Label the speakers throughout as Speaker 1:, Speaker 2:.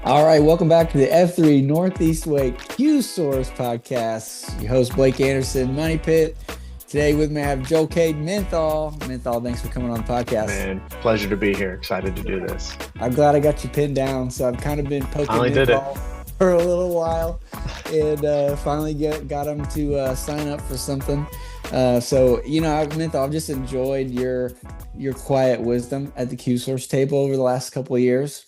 Speaker 1: All right, welcome back to the F3 Northeast Way Q Source podcast. Your host Blake Anderson, Money Pit. Today with me I have Joel Cade Menthol. Menthol, thanks for coming on the podcast.
Speaker 2: Man, pleasure to be here. Excited to do this.
Speaker 1: I'm glad I got you pinned down. So I've kind of been
Speaker 2: I
Speaker 1: poking
Speaker 2: only did it.
Speaker 1: Menthol for a little while, and finally got him to sign up for something. Menthol, I've just enjoyed your quiet wisdom at the Q Source table over the last couple of years.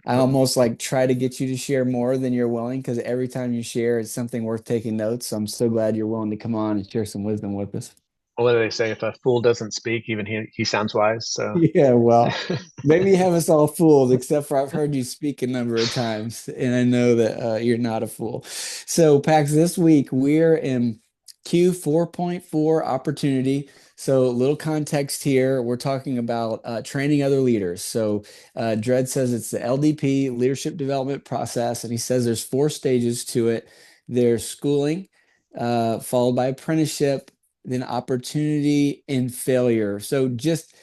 Speaker 1: I almost like try to get you to share more than you're willing because every time you share, it's something worth taking notes. So I'm so glad you're willing to come on and share some wisdom with us.
Speaker 2: What do they say? If a fool doesn't speak, even he sounds wise. So,
Speaker 1: Yeah, well, maybe you have us all fooled, except for I've heard you speak a number of times, and I know that you're not a fool. So, Pax, this week we're in Q 4.4 opportunity. So, little context here. We're talking about training other leaders. So, Dred says it's the LDP, leadership development process, and he says there's four stages to it. There's schooling, followed by apprenticeship, then opportunity and failure. So, just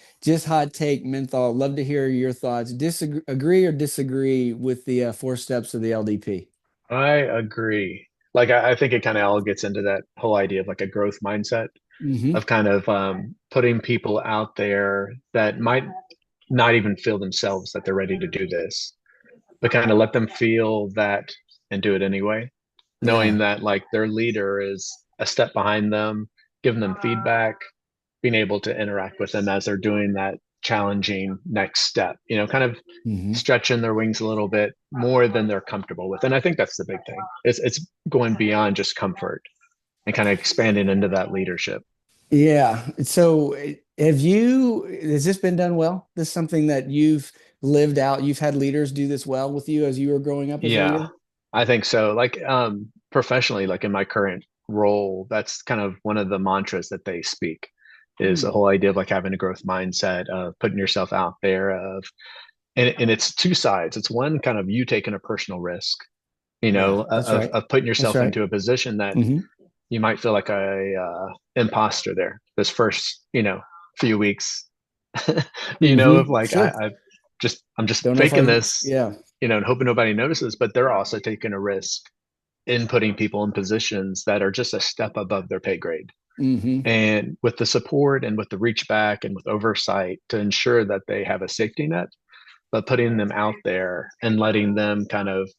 Speaker 1: hot take, Menthol. Love to hear your thoughts. Disagree, agree or disagree with the four steps of the LDP?
Speaker 2: I agree. Like, I think it kind of all gets into that whole idea of like a growth mindset
Speaker 1: Hmm.
Speaker 2: of kind of putting people out there that might not even feel themselves that they're ready to do this, but kind of let them feel that and do it anyway,
Speaker 1: Yeah.
Speaker 2: knowing that like their leader is a step behind them, giving them feedback, being able to interact with them as they're doing that challenging next step, kind of
Speaker 1: Hmm.
Speaker 2: stretching their wings a little bit more than they're comfortable with. And I think that's the big thing. It's going beyond just comfort and kind of expanding into that leadership.
Speaker 1: Yeah. So has this been done well? This is something that you've lived out. You've had leaders do this well with you as you were growing up as a
Speaker 2: Yeah,
Speaker 1: leader?
Speaker 2: I think so. Like professionally, like in my current role, that's kind of one of the mantras that they speak is the
Speaker 1: Hmm.
Speaker 2: whole idea of like having a growth mindset of putting yourself out there of and it's two sides. It's one kind of you taking a personal risk,
Speaker 1: Yeah, that's
Speaker 2: of
Speaker 1: right.
Speaker 2: putting
Speaker 1: That's
Speaker 2: yourself
Speaker 1: right.
Speaker 2: into a position that
Speaker 1: Hmm.
Speaker 2: you might feel like a imposter there this first, few weeks,
Speaker 1: Hmm.
Speaker 2: of like
Speaker 1: Sure.
Speaker 2: I'm just
Speaker 1: Don't know if
Speaker 2: faking
Speaker 1: I,
Speaker 2: this,
Speaker 1: yeah.
Speaker 2: and hoping nobody notices, but they're also taking a risk in putting people in positions that are just a step above their pay grade.
Speaker 1: Hmm.
Speaker 2: And with the support and with the reach back and with oversight to ensure that they have a safety net, but putting them out there and letting them kind of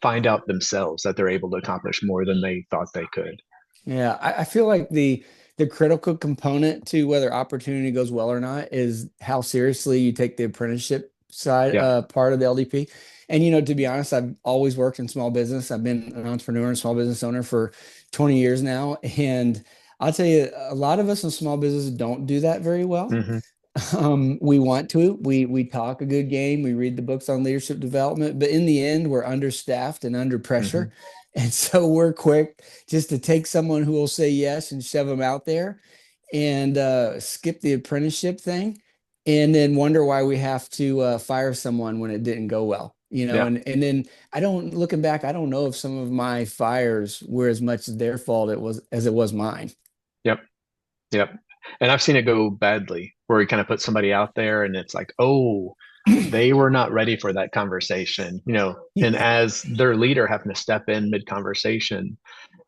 Speaker 2: find out themselves that they're able to accomplish more than they thought they could.
Speaker 1: Yeah, I feel like the critical component to whether opportunity goes well or not is how seriously you take the apprenticeship side
Speaker 2: Yeah.
Speaker 1: part of the LDP. And to be honest, I've always worked in small business. I've been an entrepreneur and small business owner for 20 years now. And I'll tell you, a lot of us in small business don't do that very well.
Speaker 2: Hmm.
Speaker 1: We want to. We talk a good game. We read the books on leadership development, but in the end, we're understaffed and under pressure,
Speaker 2: Hmm.
Speaker 1: and so we're quick just to take someone who will say yes and shove them out there, and skip the apprenticeship thing, and then wonder why we have to fire someone when it didn't go well.
Speaker 2: Yeah.
Speaker 1: And then looking back, I don't know if some of my fires were as much their fault it was mine.
Speaker 2: Yep. Yep. And I've seen it go badly where you kind of put somebody out there and it's like, oh, they were not ready for that conversation, and
Speaker 1: Yeah.
Speaker 2: as their leader having to step in mid conversation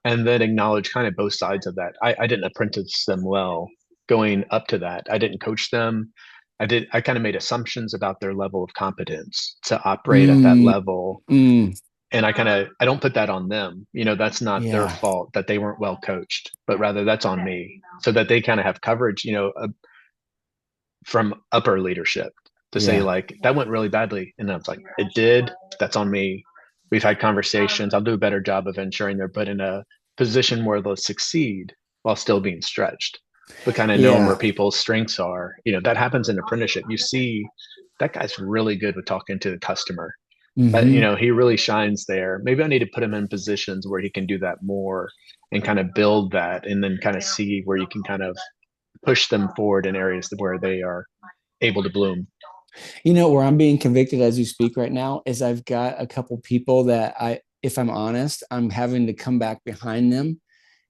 Speaker 2: and then acknowledge kind of both sides of that. I didn't apprentice them well going up to that. I didn't coach them. I kind of made assumptions about their level of competence to operate at that
Speaker 1: Mm,
Speaker 2: level.
Speaker 1: mm,
Speaker 2: And I don't put that on them. That's not their
Speaker 1: yeah.
Speaker 2: fault that they weren't well coached, but rather that's on me so that they kind of have coverage, from upper leadership to say
Speaker 1: Yeah.
Speaker 2: like that went really badly. And I was like, it did. That's on me. We've had conversations. I'll do a better job of ensuring they're put in a position where they'll succeed while still being stretched, but kind of knowing where
Speaker 1: Yeah.
Speaker 2: people's strengths are. That happens in apprenticeship. You see that guy's really good with talking to the customer. But
Speaker 1: Hmm.
Speaker 2: he really shines there. Maybe I need to put him in positions where he can do that more and kind of build that and then kind of see where you can kind of push them forward in areas where they are able to bloom.
Speaker 1: Where I'm being convicted as you speak right now is I've got a couple people that if I'm honest, I'm having to come back behind them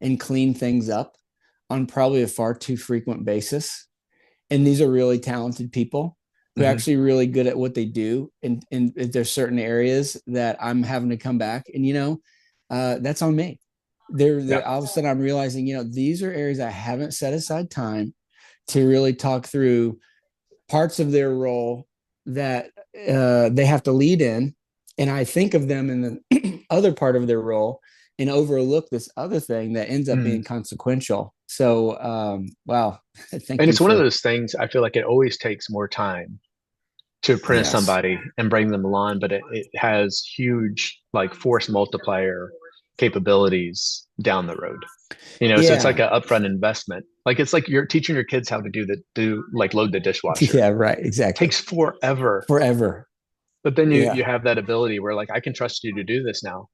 Speaker 1: and clean things up on probably a far too frequent basis. And these are really talented people. who are
Speaker 2: Hmm.
Speaker 1: actually really good at what they do, and there's certain areas that I'm having to come back, and that's on me.
Speaker 2: Yeah.
Speaker 1: All of a sudden I'm realizing, these are areas I haven't set aside time to really talk through parts of their role that they have to lead in, and I think of them in the other part of their role and overlook this other thing that ends up being
Speaker 2: Mm.
Speaker 1: consequential. So, wow, thank
Speaker 2: And
Speaker 1: you
Speaker 2: it's one of
Speaker 1: for
Speaker 2: those things, I feel like it always takes more time to apprentice
Speaker 1: yes,
Speaker 2: somebody and bring them along, but it has huge like force multiplier capabilities down the road. So it's like
Speaker 1: yeah,
Speaker 2: an upfront investment. Like it's like you're teaching your kids how to do like load the dishwasher.
Speaker 1: yeah, right, exactly,
Speaker 2: Takes forever.
Speaker 1: forever,
Speaker 2: But then you
Speaker 1: yeah,
Speaker 2: have that ability where like I can trust you to do this now.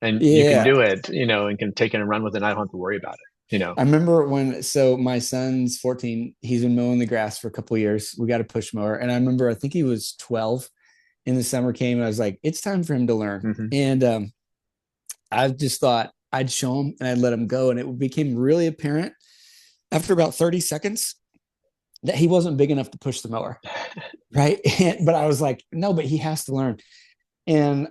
Speaker 2: And you can
Speaker 1: yeah.
Speaker 2: do it, and can take it and run with it. And I don't have to worry about it.
Speaker 1: I remember so my son's 14, he's been mowing the grass for a couple of years. We got a push mower. And I remember, I think he was 12, and the summer came, and I was like, it's time for him to learn.
Speaker 2: Hmm.
Speaker 1: And I just thought I'd show him and I'd let him go. And it became really apparent after about 30 seconds that he wasn't big enough to push the mower. Right. But I was like, no, but he has to learn. And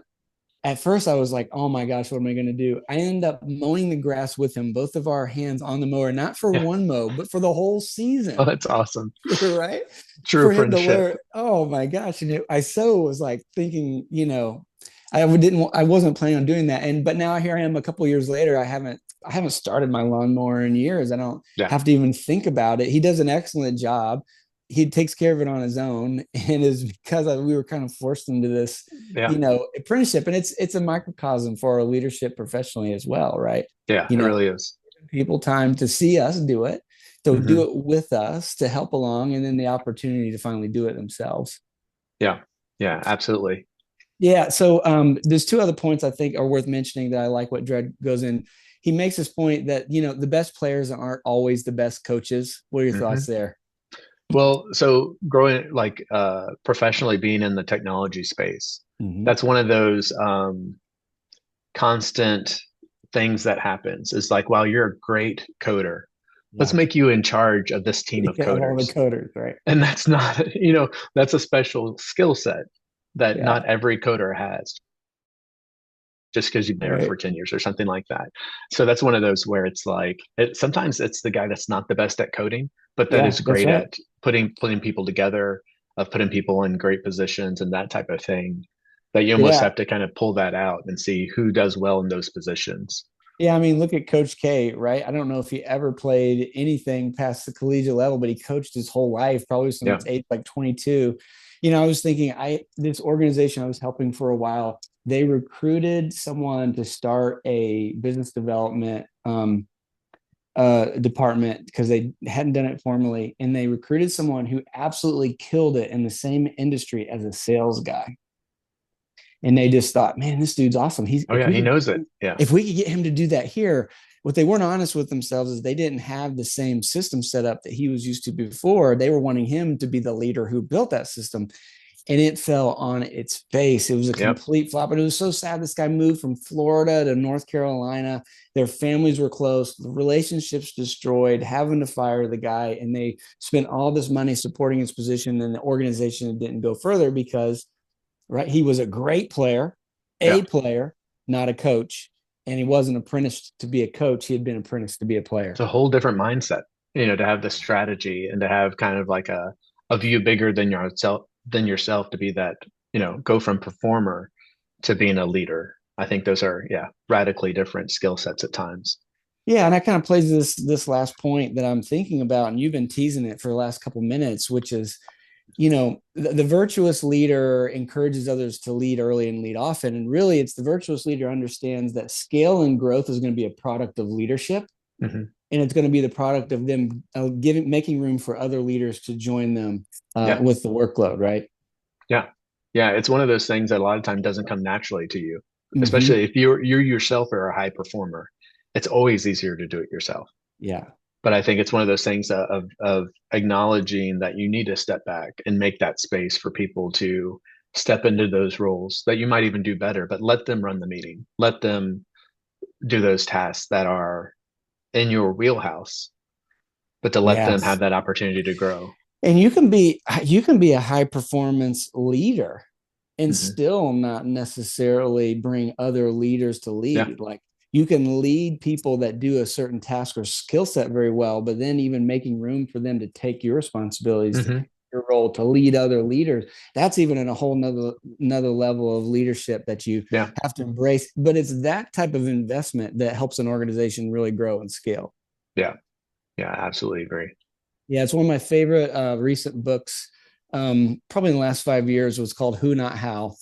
Speaker 1: at first I was like, oh my gosh, what am I going to do? I ended up mowing the grass with him, both of our hands on the mower, not for
Speaker 2: Yeah.
Speaker 1: one mow, but for the whole
Speaker 2: Oh,
Speaker 1: season.
Speaker 2: that's awesome.
Speaker 1: Right.
Speaker 2: True
Speaker 1: For him to
Speaker 2: friendship.
Speaker 1: learn. Oh my gosh. And I so was like thinking, I wasn't planning on doing that. But now here I am a couple years later. I haven't started my lawnmower in years. I don't
Speaker 2: Yeah.
Speaker 1: have to even think about it. He does an excellent job. He takes care of it on his own, and is because we were kind of forced into this,
Speaker 2: Yeah.
Speaker 1: apprenticeship, and it's a microcosm for our leadership professionally as well, right?
Speaker 2: Yeah.
Speaker 1: You
Speaker 2: It
Speaker 1: know,
Speaker 2: really is.
Speaker 1: people time to see us do it, to do
Speaker 2: Hmm.
Speaker 1: it with us, to help along, and then the opportunity to finally do it themselves.
Speaker 2: Yeah. Yeah. Absolutely.
Speaker 1: Yeah. So there's two other points I think are worth mentioning that I like what Dredd goes in. He makes this point that, the best players aren't always the best coaches. What are your thoughts
Speaker 2: Hmm.
Speaker 1: there?
Speaker 2: Well, so growing like professionally being in the technology space,
Speaker 1: Mm-hmm.
Speaker 2: that's one of those constant things that happens. Is like, wow, you're a great coder. Let's
Speaker 1: Yeah.
Speaker 2: make you in charge of this team of
Speaker 1: Yeah. Of all the
Speaker 2: coders.
Speaker 1: coders, right?
Speaker 2: And that's not, that's a special skill set that
Speaker 1: Yeah.
Speaker 2: not every coder has just because you've been there for
Speaker 1: Right.
Speaker 2: 10 years or something like that. So that's one of those where it's like sometimes it's the guy that's not the best at coding, but that
Speaker 1: Yeah.
Speaker 2: is
Speaker 1: That's
Speaker 2: great
Speaker 1: right.
Speaker 2: at putting people together, of putting people in great positions and that type of thing. That you almost
Speaker 1: Yeah.
Speaker 2: have to kind of pull that out and see who does well in those positions.
Speaker 1: Yeah. I mean, look at Coach K, right? I don't know if he ever played anything past the collegiate level, but he coached his whole life, probably
Speaker 2: Yeah.
Speaker 1: since age like 22. I was thinking, this organization I was helping for a while, they recruited someone to start a business development department because they hadn't done it formally, and they recruited someone who absolutely killed it in the same industry as a sales guy. And they just thought, man, this dude's awesome. He's
Speaker 2: Oh yeah, he knows it. Yeah.
Speaker 1: if we could get him to do that here. What they weren't honest with themselves is they didn't have the same system set up that he was used to before. They were wanting him to be the leader who built that system, and it fell on its face. It was a
Speaker 2: Yep.
Speaker 1: complete flop. And it was so sad. This guy moved from Florida to North Carolina. Their families were close, the relationships destroyed, having to fire the guy. And they spent all this money supporting his position. And the organization didn't go further because, right, he was a great player,
Speaker 2: Yeah.
Speaker 1: not a coach. And he wasn't apprenticed to be a coach. He had been apprenticed to be a
Speaker 2: It's
Speaker 1: player.
Speaker 2: a whole different mindset, to have the strategy and to have kind of like a view bigger than yourself to be that, go from performer to being a leader. I think those are, yeah, radically different skill sets at times.
Speaker 1: Yeah, and I kind of plays this last point that I'm thinking about, and you've been teasing it for the last couple minutes, which is, the virtuous leader encourages others to lead early and lead often. And really, it's the virtuous leader understands that scale and growth is going to be a product of leadership,
Speaker 2: Hmm.
Speaker 1: and it's going to be the product of them making room for other leaders to join them
Speaker 2: Yeah.
Speaker 1: with the workload, right?
Speaker 2: Yeah. Yeah. It's one of those things that a lot of time doesn't come naturally to you,
Speaker 1: Mm-hmm.
Speaker 2: especially if you yourself are a high performer. It's always easier to do it yourself.
Speaker 1: Yeah.
Speaker 2: But I think it's one of those things of acknowledging that you need to step back and make that space for people to step into those roles that you might even do better, but let them run the meeting. Let them do those tasks that are in your wheelhouse, but to let them have
Speaker 1: Yes.
Speaker 2: that opportunity to grow.
Speaker 1: And you can be a high performance leader and
Speaker 2: Hmm.
Speaker 1: still not necessarily bring other leaders to
Speaker 2: Yeah.
Speaker 1: lead. Like you can lead people that do a certain task or skill set very well, but then even making room for them to take your responsibilities, to
Speaker 2: Hmm.
Speaker 1: take your role, to lead other leaders. That's even in a whole another level of leadership that you
Speaker 2: Yeah.
Speaker 1: have to embrace. But it's that type of investment that helps an organization really grow and scale.
Speaker 2: Yeah. Yeah. Absolutely agree.
Speaker 1: Yeah, it's one of my favorite recent books. Probably in the last 5 years was called Who Not How,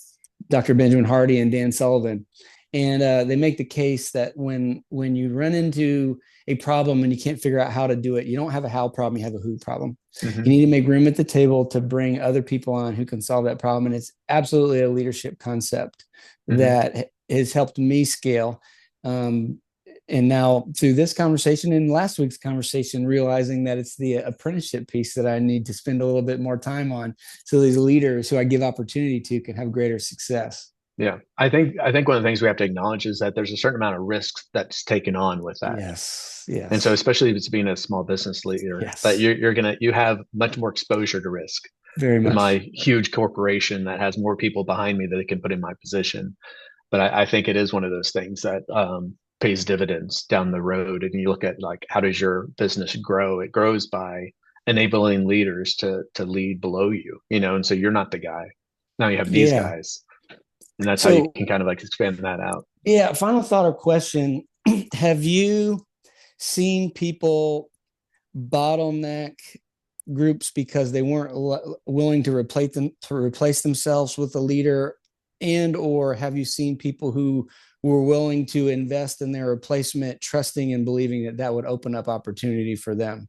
Speaker 1: Dr. Benjamin Hardy and Dan Sullivan. And they make the case that when you run into a problem and you can't figure out how to do it, you don't have a how problem, you have a who problem. You
Speaker 2: Hmm.
Speaker 1: need to make room at the table to bring other people on who can solve that problem. And it's absolutely a leadership concept
Speaker 2: Hmm.
Speaker 1: that has helped me scale. Um, and now through this conversation and last week's conversation, realizing that it's the apprenticeship piece that I need to spend a little bit more time on, so these leaders who I give opportunity to can have greater success.
Speaker 2: Yeah. I think one of the things we have to acknowledge is that there's a certain amount of risk that's taken on with that.
Speaker 1: Yes,
Speaker 2: And so,
Speaker 1: yes,
Speaker 2: especially if it's being a small business leader, that
Speaker 1: yes,
Speaker 2: you have much more exposure to risk
Speaker 1: very
Speaker 2: than
Speaker 1: much.
Speaker 2: my huge corporation that has more people behind me that it can put in my position. But I think it is one of those things that pays dividends down the road. And you look at like how does your business grow? It grows by enabling leaders to lead below you, and so you're not the guy. Now you have these
Speaker 1: Yeah.
Speaker 2: guys, and that's how you
Speaker 1: So,
Speaker 2: can kind of like expand that out.
Speaker 1: yeah, final thought or question. Have you seen people bottleneck groups because they weren't willing to replace themselves with a leader, and or have you seen people who were willing to invest in their replacement, trusting and believing that that would open up opportunity for them?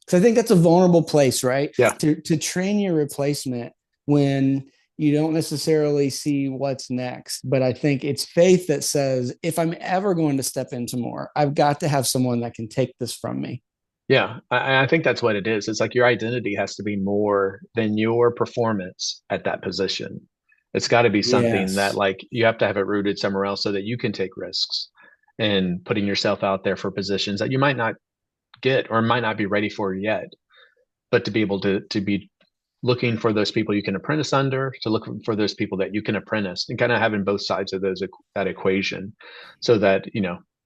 Speaker 1: Because I think that's a vulnerable place, right?
Speaker 2: Yeah.
Speaker 1: To train your replacement when you don't necessarily see what's next. But I think it's faith that says, if I'm ever going to step into more, I've got to have someone that can take this from me.
Speaker 2: Yeah, I think that's what it is. It's like your identity has to be more than your performance at that position. It's got to be something that
Speaker 1: Yes.
Speaker 2: like you have to have it rooted somewhere else so that you can take risks and putting yourself out there for positions that you might not get or might not be ready for yet, but to be able to be looking for those people you can apprentice under, to look for those people that you can apprentice, and kind of having both sides of that equation, so that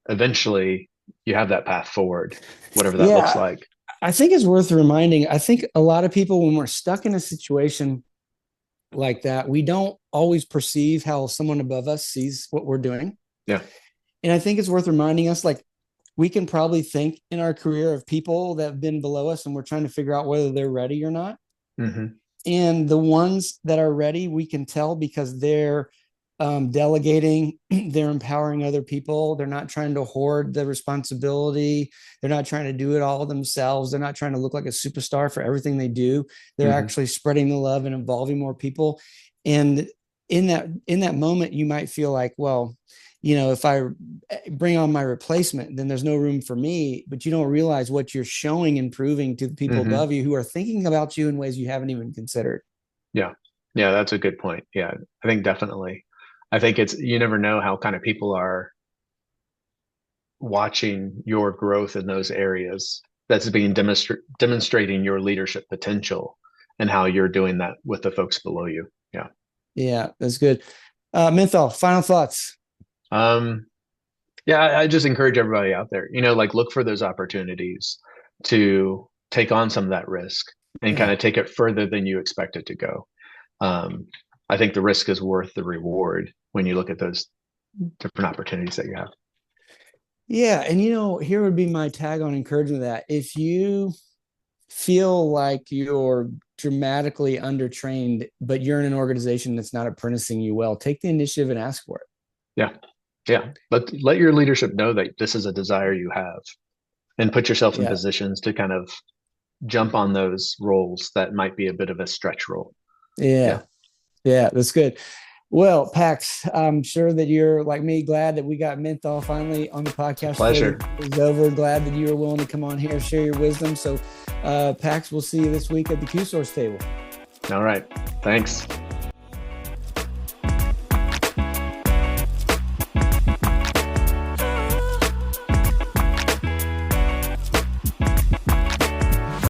Speaker 2: eventually you have that path forward, whatever that looks
Speaker 1: Yeah.
Speaker 2: like.
Speaker 1: I think it's worth reminding. I think a lot of people, when we're stuck in a situation like that, we don't always perceive how someone above us sees what we're doing.
Speaker 2: Yeah.
Speaker 1: And I think it's worth reminding us, like, we can probably think in our career of people that have been below us and we're trying to figure out whether they're ready or not.
Speaker 2: Hmm.
Speaker 1: And the ones that are ready, we can tell because they're delegating, they're empowering other people. They're not trying to hoard the responsibility. They're not trying to do it all themselves. They're not trying to look like a superstar for everything they do. They're
Speaker 2: Hmm.
Speaker 1: actually spreading the love and involving more people. And in that moment, you might feel like, well, if I bring on my replacement, then there's no room for me. But you don't realize what you're showing and proving to the people
Speaker 2: Hmm.
Speaker 1: above you who are thinking about you in ways you haven't even considered.
Speaker 2: Yeah. Yeah, that's a good point. Yeah, I think definitely. I think it's you never know how kind of people are watching your growth in those areas. That's being demonstrating your leadership potential and how you're doing that with the folks below you. Yeah.
Speaker 1: Yeah, that's good. Menthol, final thoughts.
Speaker 2: Um, yeah, I just encourage everybody out there, like look for those opportunities to take on some of that risk and kind
Speaker 1: Yeah.
Speaker 2: of take it further than you expect it to go. Um, I think the risk is worth the reward when you look at those different opportunities that you have.
Speaker 1: Yeah. And here would be my tag on encouraging that. If you feel like you're dramatically undertrained, but you're in an organization that's not apprenticing you well, take the initiative and ask for it.
Speaker 2: Yeah. Yeah. Let your leadership know that this is a desire you have and put yourself in
Speaker 1: Yeah.
Speaker 2: positions to kind of jump on those roles that might be a bit of a stretch role. Yeah.
Speaker 1: Yeah. Yeah. That's good. Well, Pax, I'm sure that you're like me, glad that we got Menthol finally on the podcast before
Speaker 2: Pleasure.
Speaker 1: the is over. Glad that you were willing to come on here, share your wisdom. So, Pax, we'll see you this week at the Q Source table.
Speaker 2: All right. Thanks.